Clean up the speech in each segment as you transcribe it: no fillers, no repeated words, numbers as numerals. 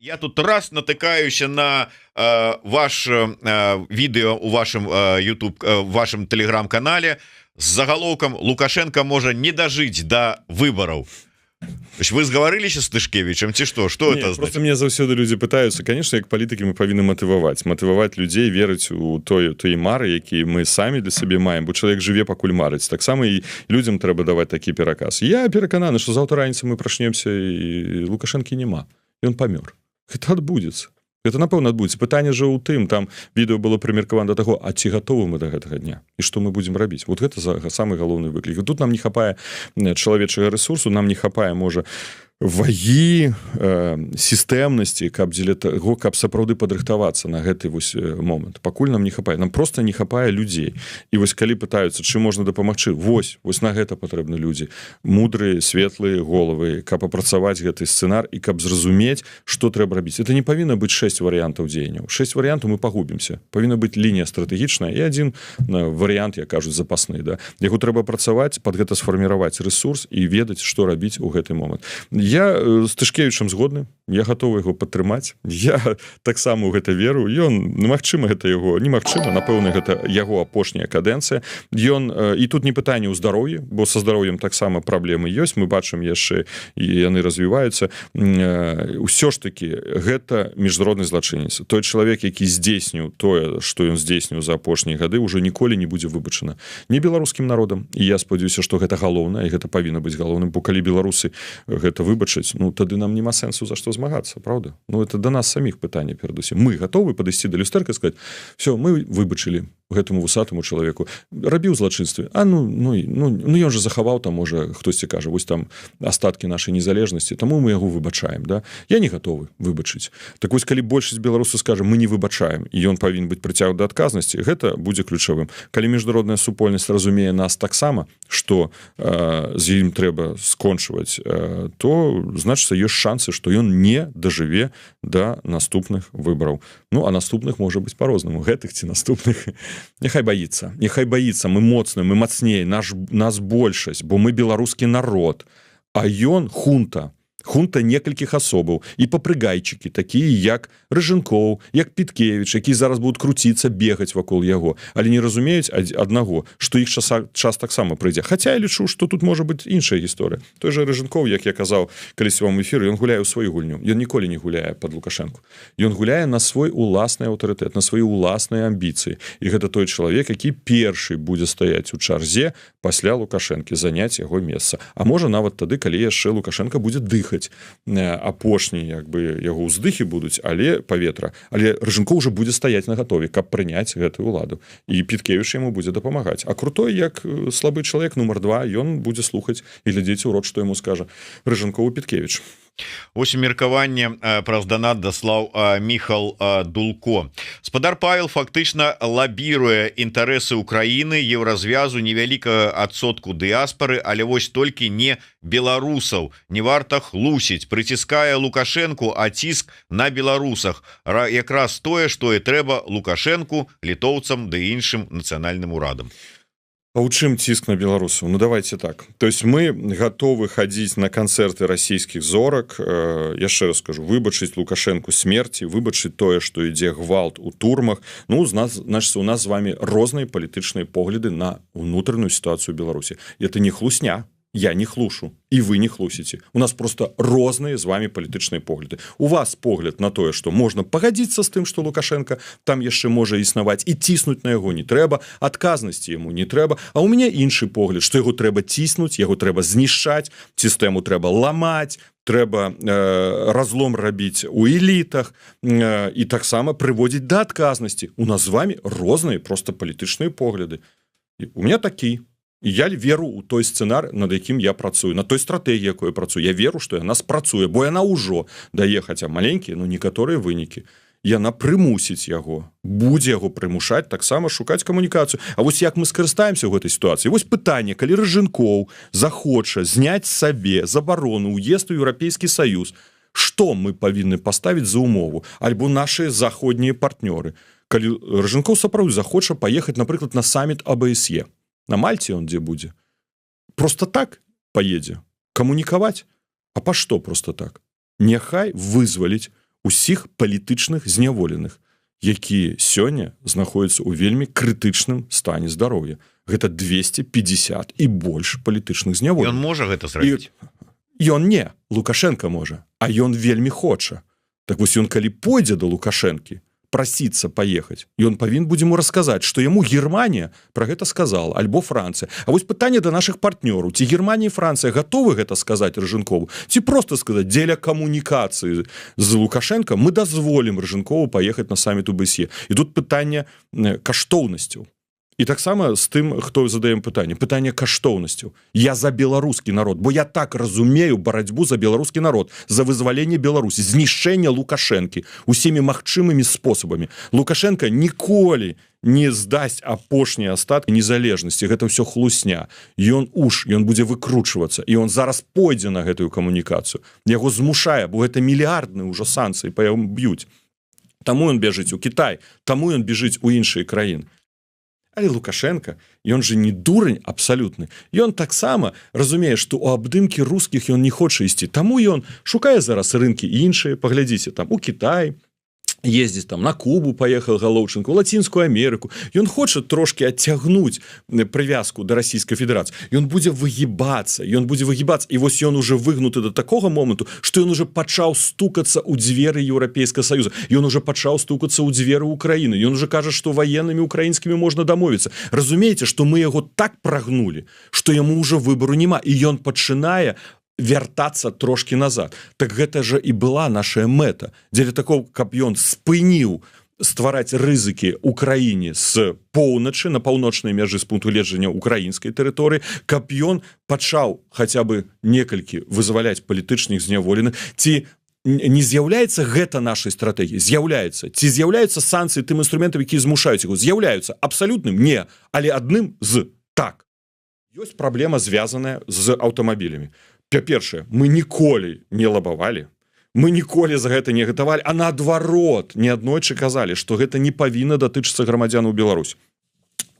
Я тут раз натыкаюся на ваш відэо у вашем YouTube, вашем телеграм-канале с заголовком «Лукашенко может не дожить до выборов». Вы сгаварыліся с Тышкевичем ці что не, это просто мне заўсёды люди пытаются, конечно, як палітыкі мы павінны матываваць людзей, верыць у той мары, які мы самі для сабе маем, бо чалавек жыве пакуль марыць. Таксама і людзям трэба даваць такі пераказ. Я перакананы, што заўтра раніцай мы прачнемся і Лукашэнкі няма, ён памёр. Гэта адбудзецца. Это, напэўна, адбудзецца. Пытанне жа ў тым, там відэо было прымеркавана да таго, а ці гатовы мы да гэтага дня? І што мы будзем рабіць? Вот гэта самы галоўны выклік. Тут нам не хапае чалавечага рэсурсу, нам не хапае, можа, вагі сістэмнасці, каб дзеля таго, каб сапраўды падрыхтавацца на гэты вось момант. Пакуль нам не хапае, нам просто не хапае людзей. І вось калі пытаюцца, чым можна дапамагчы, вось на гэта патрэбны людзі, мудрыя, светлыя головы, каб апрацаваць гэты сцэнар і каб зразумець, што трэба рабіць. Это не павінна быць 6 варыянтаў дзеянняў. 6 варыянтаў мы пагубімся. Павінна быць лінія стратэгічная і адзін варыянт, як кажуць, запасны, да. Яго трэба працаваць, пад гэта сфарміраваць рэсурс і ведаць, што рабіць у гэты момант. Я з Тышкевічам згодны, я гатовы яго падтрымаць. Я таксама ў гэта веру. Ён, магчыма, гэта яго, немагчыма, напэўна, гэта яго апошняя кадэнцыя. Ён, і тут не пытанне ў здароўі, бо са здароўем таксама праблемы ёсць, мы бачым яшчэ, і яны развіваюцца. Усё ж такі, гэта міжнародны злачынец. Той чалавек, які здзейсніў тое, што ён здзейсніў за апошнія гады, ўжо ніколі не будзе выбачана. Не беларускім народам. І я спадзяюся, што гэта галоўнае, і гэта павінна быць галоўным, бо калі беларусы гэта выбачаць, ну, тады нам няма сэнсу за што змагацца, правда? Ну, это да нас саміх пытанне перадусім. Мы гатовы падысці да люстэрка і сказаць, все, мы выбачылі гэтаму вусатаму чалавеку, рабіў злачынствы, а ну ён же захаваў, там, можа, хтосьці кажа, вось там астаткі нашай незалежнасці, таму мы яго выбачаем, да? Я не гатовы выбачыць. Так вось, калі большасць беларусаў скажа, мы не выбачаем, і ён павінен быць прыцягнуты да адказнасці, гэта будзе ключавым. Калі міжнародная супольнасць разумее нас таксама, што з ім трэба скончваць, то, значыцца, ёсць шансы, што ён не дажыве да наступных выбараў. Ну, а наступных можа быць па-рознаму, гэтых ці наступных. Няхай баіцца, мы моцны, мы мацней, нас большасць, бо мы беларускі народ, а ён хунта некалькіх асобаў і папрыгайчыкі, такія як Рыжынкоў, як Піткевіч, які зараз будуць круціцца, бегаць вакол яго, але не разумеюць аднаго, што іх час таксама прыйдзе. Хаця я лічу, што тут можа быць іншая гісторыя. Той жа Рыжынкоў, як я казаў калісь вам эфіры, ён гуляе ў сваю гульню. Ён ніколі не гуляе пад Лукашэнку. Ён гуляе на свой уласны аўтарытэт, на свае уласныя амбіцыі. І гэта той чалавек, які першы будзе стаяць у чарзе пасля Лукашэнкі, заняць яго месца. А можа нават тады, калі яшчэ Лукашэнка будзе дыхаць. Апошні, як бы, яго ўздыхі будуць, але паветра. Але Рыжынкоў уже будзе стаяць на гатове, каб прыняць гэтую ўладу. І Піткевіч яму будзе дапамагаць. А крутой, як слабы чалавек нумар 2, ён будзе слухаць і глядзець у рот, што яму скажа Рыжынкоў і Піткевіч. Ось меркаванне праз данат даслаў Міхал Дулко. Спадар Павел фактычна лабіруе інтарэсы Украіны, еўразвязу, невялікага адсотку дыаспары, але вось толькі не беларусаў. Не варта хлусіць, прыціскае Лукашэнку, а ціск на беларусах. Якраз тое, што і трэба Лукашэнку, літоўцам ды іншым нацыянальным урадам. А ў чым ціск на беларусаў? Ну, давайте так. То есть мы готовы хадзіць на канцэрты расійскіх зорак, яшчэ раз скажу, выбачыць Лукашэнку смерці, выбачыць тое, што ідзе гвалт у турмах. Ну, значыцца, у нас з вами розныя палітычныя погляды на унутраную сітуацыю Беларусі. Это не хлусня. Я не хлушу, і вы не хлусіце. У нас просто розныя з вами палітычныя погляды. У вас погляд на тое, што можна пагадзіцца з тым, што Лукашенко там яшчэ можа існаваць, і ціснуць на яго не трэба, адказнасці яму не трэба. А ў мяне іншы погляд, што яго трэба ціснуць, яго трэба знішчаць, сістэму трэба ламаць, трэба разлом рабіць у элітах і таксама прыводзіць да адказнасці. У нас з вами розныя просто палітычныя погляды. І у меня такі. І я веру ў той сцэнар, над якім я працую, на той стратэгіі, якой я працую. Я веру, што яна спрацуе, бо яна ўжо дае, хаця маленькія, но некаторыя вынікі. Яна прымусіць яго, будзе яго прымушаць, таксама шукаць камунікацыю. А вось як мы скарыстаемся ў гэтай сітуацыі? Вось пытанне, калі Рыжынкоў захоча зняць сабе забарону ўезд у Еўрапейскі Саюз, што мы павінны паставіць за умову? Альбо нашыя заходнія партнёры. Калі Рыжынкоў сапраўды захоча паехаць, напрыклад, на саміт АБСЕ, на Мальце он дзе будзе? Просто так поедзе? Камунікаваць? А па што просто так? Няхай вызваліць усіх палітычных зняволеных, якія сёння знаходзяцца ў вельмі крытычным стане здароўя. Гэта 250 і больш палітычных зняволеных. Ён можа гэта зрабіць? Ён не, Лукашенко можа, а ён вельмі хоча. Так вось ён калі пойдзе да Лукашэнкі, прасіцца паехаць, ён павінен будзе ему расказаць, што яму Германія пра гэта сказала, альбо Францыя. А вось пытанне да нашых партнёраў, ці Германія і Францыя гатовы гэта сказаць Рыжынкову, ці проста сказаць, дзеля камунікацыі з Лукашенко мы дазволім Рыжынкову паехаць на саміт УБСЕ. І тут пытанне каштоўнасцяў. І таксама з тым, хто задаем пытанне каштоўнасцяў. Я за беларускі народ, бо я так разумею барацьбу за беларускі народ, за вызваленне Беларусі, знішчэнне Лукашэнкі усімі магчымымі спосабамі. Лукашенко ніколі не здасць апошнія астаткі незалежнасці. Гэта ўсё хлусня. Ён будзе выкручвацца, і ён зараз пойдзе на гэтую камунікацыю. Яго змушае, бо гэта мільярдныя ўжо санкцыі па яму б'юць. Таму ён бежыць у Кітай, таму ён бежыць у іншыя краіны. Але Лукашенко, ён же не дурань абсалютны. Ён таксама разумее, што ў абдымкі рускіх ён не хоча ісці. Таму ён шукае зараз рынкі іншыя, паглядзіце, там у Кітай, ездзіць там на Кубу паехал Галоўчынка, у Лацінскую Амерыку. Ён хоча трошки адцягнуць прывязку да Расійскай Федэрацыі. Ён будзе выгібацца, і вось ён уже выгнуты до такога моманту, што ён уже пачаў стукацца ў дзверы Еўрапейскага Саюза. Ён уже пачаў стукацца ў дзверы Украіны. Ён уже кажа, што ваеннымі украінскімі можна дамовіцца. Разумееце, што мы яго так прагнулі, што яму уже выбару няма, і ён пачынае вяртацца трошки назад. Так гэта же і была наша мэта. Дзеля такого, каб ён спыніў ствараць рызыкі Украіне з поўначы на паўночнай мяжы з пункту гледжання украінскай тэрыторыі, каб ён пачаў хаця бы некалькі вызваляць палітычных зняволеных. Ці не з'яўляецца гэта нашай стратэгіяй? З'яўляецца. Ці з'яўляюцца санкцыі тым інструментам, якія змушаюць яго? З'яўляюцца. Абсалютным? Не. Але адным з. Так. Ёсць праблема, звязаная з аўтамабілямі. Па-першае, мы ніколі не лабавалі, мы ніколі за гэта не гатавалі, а наадварот, неаднойчы казалі, што гэта не павінна датычыцца грамадзянаў Беларусі.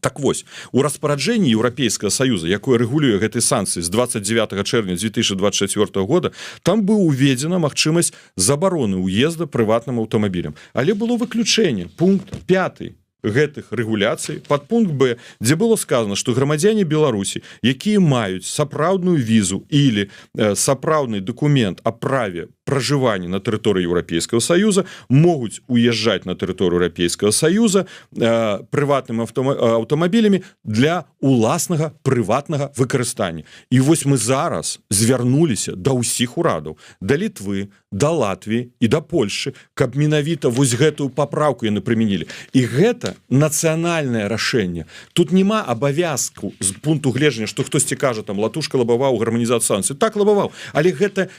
Так вось, у распараджэнні Еўрапейскага Саюза, якое рэгулюе гэтай санкцыі з 29 чэрвеня 2024 года, там быў уведзена магчымасць забароны ўезда прыватным аўтамабілем. Але было выключэнне, пункт 5 гэтых рэгуляцый, падпункт Б, дзе было сказано, што грамадзяне Беларусі, якія маюць сапраўдную візу или сапраўдны дакумент о праве пражывання на тэрыторыі Еўрапейскага Саюза, могуць уязджаць на тэрыторыю Еўрапейскага Саюза прыватнымі аўтамабілямі для уласнага прыватнага выкарыстання. І вось мы зараз звярнуліся да ўсіх урадаў, да Літвы, да Латвіі і да Польшчы, каб менавіта вось гэтую папраўку яны прымянілі. І гэта нацыянальнае рашэнне. Тут няма абавязку з пункту гледжання, што хтосьці кажа, там Латушка лабаваў гарманізацыю санкцый. Так, лабаваў. Але гэта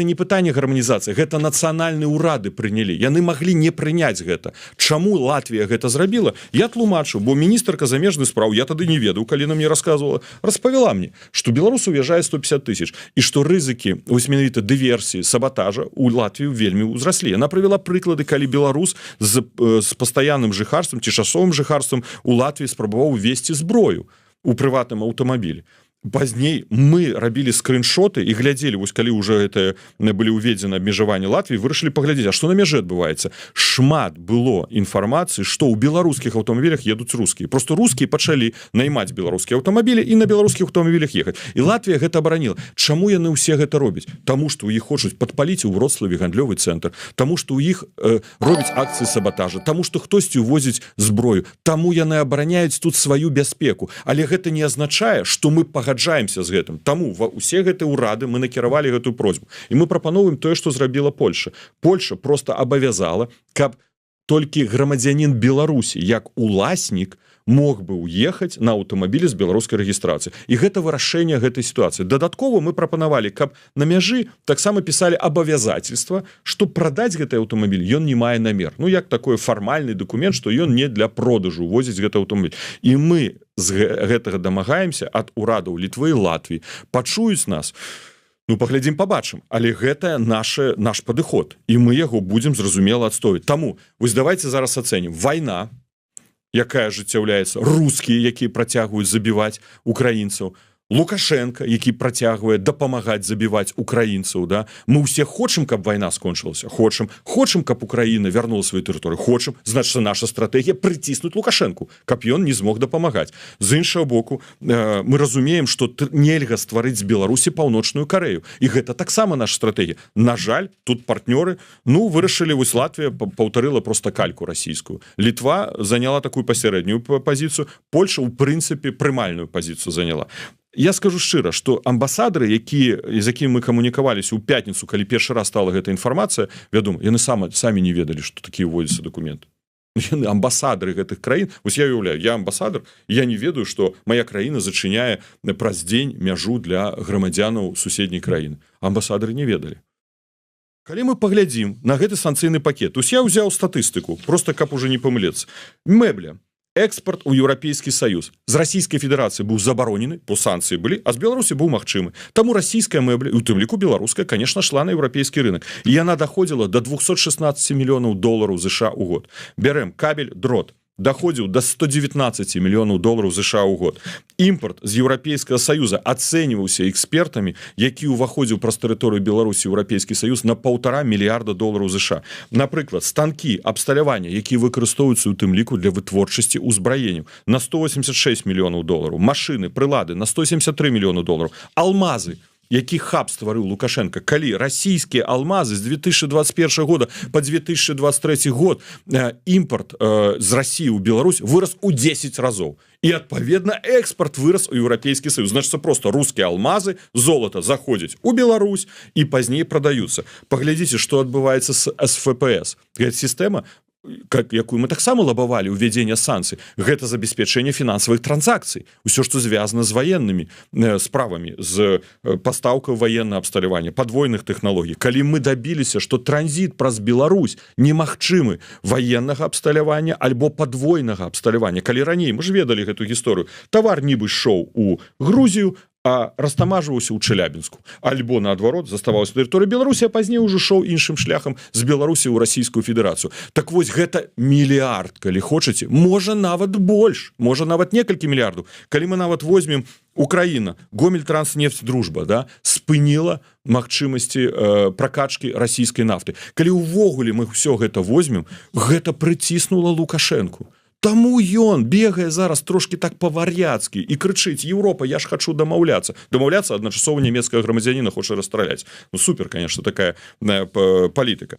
не пытанне гарманізацыі, гэта нацыянальныя ўрады прынялі. Яны маглі не прыняць гэта. Чаму Латвія гэта зрабіла? Я тлумачу, бо міністрка замежных спраў, я тады не ведаў, калі она мне рассказывала, распавяла мне, што Беларусь уязджае 150 000, і што рызыкі, вось менавіта дыверсіі, сабатажа у Латвію вельмі ўзраслі. Яна прывяла прыклады, калі беларус з пастаянным жыхарствам ці часовым жыхарствам у Латвіі спрабаваў увесці зброю у прыватным аўтамабілі. Пазней мы рабілі скриншоты і глядзелі, вось калі ўжо гэта былі ўведзены абмежаванні Латвіі, вырашылі паглядзець, а што на мяжы адбываецца. Шмат было інфармацыі, што ў беларускіх аўтамабілях едуць рускія. Просто рускія пачалі наймаць беларускія аўтамабілі і на беларускіх аўтамабілях ехаць. І Латвія гэта абараніла. Чаму яны ўсе гэта робяць? Таму што ў іх хочуць падпаліць у Вроцлаве гандлёвы цэнтр, таму што ў іх робяць акцыі сабатажа, таму што хтосьці ўвозіць зброю, таму яны абараняюць тут сваю бяспеку. Але гэта не азначае, што мы пагаджаемся з гэтым. Таму усе гэтыя ўрады мы накіравалі гэтую просьбу. І мы прапановваем тое, што зрабіла Польша. Польша просто абавязала, каб толькі грамадзянін Беларусі, як уласнік, мог бы уехаць на аўтамабілі з беларускай рэгістрацыі. І гэта вырашэнне гэтай сітуацыі. Дадаткова мы прапанавалі, каб на мяжы таксама пісалі абавязательства, што прадаць гэты аўтамабіль ён не мае намер. Ну, як такой фармальны дакумент, што ён не для продажу возіць гэты аўтамабіль. І мы з гэтага дамагаемся ад урадаў Літвы і Латвіі. Пачуюць нас, ну, паглядзім, пабачым. Але гэта наш падыход. І мы яго будзем зразумела адстойваць. Таму, вось давайте зараз ацэнім. Вайна, якая ажыццяўляецца, рускія, якія працягваюць забіваць украінцаў, Лукашенко, які працягвае дапамагаць забіваць украінцаў, да? Мы ўсе хочам, каб вайна скончылася, хочам, каб Украіна вярнула сваю тэрыторыю, хочам, значыць, наша стратэгія прыціснуць Лукашенку, каб ён не змог дапамагаць. З іншага боку, мы разумеем, што нельга стварыць з Беларусі паўночную Карею, і гэта таксама наша стратэгія. На жаль, тут партнёры, вырашылі, вось Латвія паўтарыла проста кальку расійскую. Літва заняла такую пасярэднюю пазіцыю, Польша, у прынцыпе, прымальную пазіцыю заняла. Я скажу шчыра, што амбасадары, з якімі мы камунікаваліся ў пятніцу, калі першы раз стала гэта інфармацыя, вядома, яны самі не ведалі, што такі ўводзяцца дакументы. Яны амбасадары гэтых краін. Вось я уяўляю, я амбасадар, я не ведаю, што мая краіна зачыняе праз дзень мяжу для грамадзянаў суседняй краіны. Амбасадары не ведалі. Калі мы паглядзім на гэты санкцыйны пакет, ось я ўзяў статыстыку, проста каб уже не памылецца. Мэбля. Экспорт у Еўрапейскі Саюз з Расійскай Федэрацыі быў забаронены, бо санкцыі былі, а з Беларусі быў магчымы. Таму расійская мэбля, у тым ліку беларуская, конечно, шла на еўрапейскі рынок. І яна даходзіла до 216 мільёнаў долараў США ў год. Бярэм кабель, дрот. Даходзіў до 119 мільёнаў долараў США ў год. Імпорт з Еўрапейскага Саюза ацэньваўся экспертамі, які ўваходзіў праз тэрыторыю Беларусі Еўрапейскі Саюз на 1,5 мільярда долараў США. Напрыклад, станкі абсталявання, якія выкарыстоўваюцца ў тым ліку для вытворчасці ўзбраенняў, на 186 мільёнаў долараў. Машыны, прылады на 173 мільёны долараў. Алмазы, які хаб стварыў Лукашенко, калі расійскія алмазы з 2021 года по 2023 год імпорт з Расіі ў Беларусь вырас у 10 разоў. І, адпаведна, экспорт вырас у Еўрапейскі Саюз. Значыцца, просто рускія алмазы, золата заходзяць у Беларусь і пазней прадаюцца. Паглядзіце, што адбываецца з СФПС. Гэта сістэма, якую мы таксама лабавалі ўвядзення санкцый, гэта забеспячэнне фінансавых транзакцый, усё што звязана з ваеннымі справамі, з пастаўкай ваеннага абсталявання, падвойных тэхналогій. Калі мы дабіліся, што транзіт праз Беларусь немагчымы ваеннага абсталявання альбо падвойнага абсталявання, калі раней мы ж ведалі гэту гісторыю, тавар нібы ішоў у Грузію, а растамажваўся ў Чэлябінску. Альбо, наадварот, заставаўся на тэрыторыі Беларусі, а пазней ужо шоў іншым шляхам з Беларусі ў Расійскую Федэрацыю. Так вось, гэта мільярд, калі хочаце, можа нават больш, можа нават некалькі мільярдаў. Калі мы нават возьмем Украіна, Гомельтранснефть Дружба, да, спыніла магчымасці пракачкі расійскай нафты. Калі ўвогуле мы ўсё гэта возьмем, гэта прыціснула Лукашенку. Таму ён бегае зараз трошки так па-вар'яцкі і крычыць: Еўропа, я ж хачу дамаўляцца. Дамаўляцца адначасова нямецкага грамадзяніна хоча расстраляць. Супер, конечно, такая палітыка.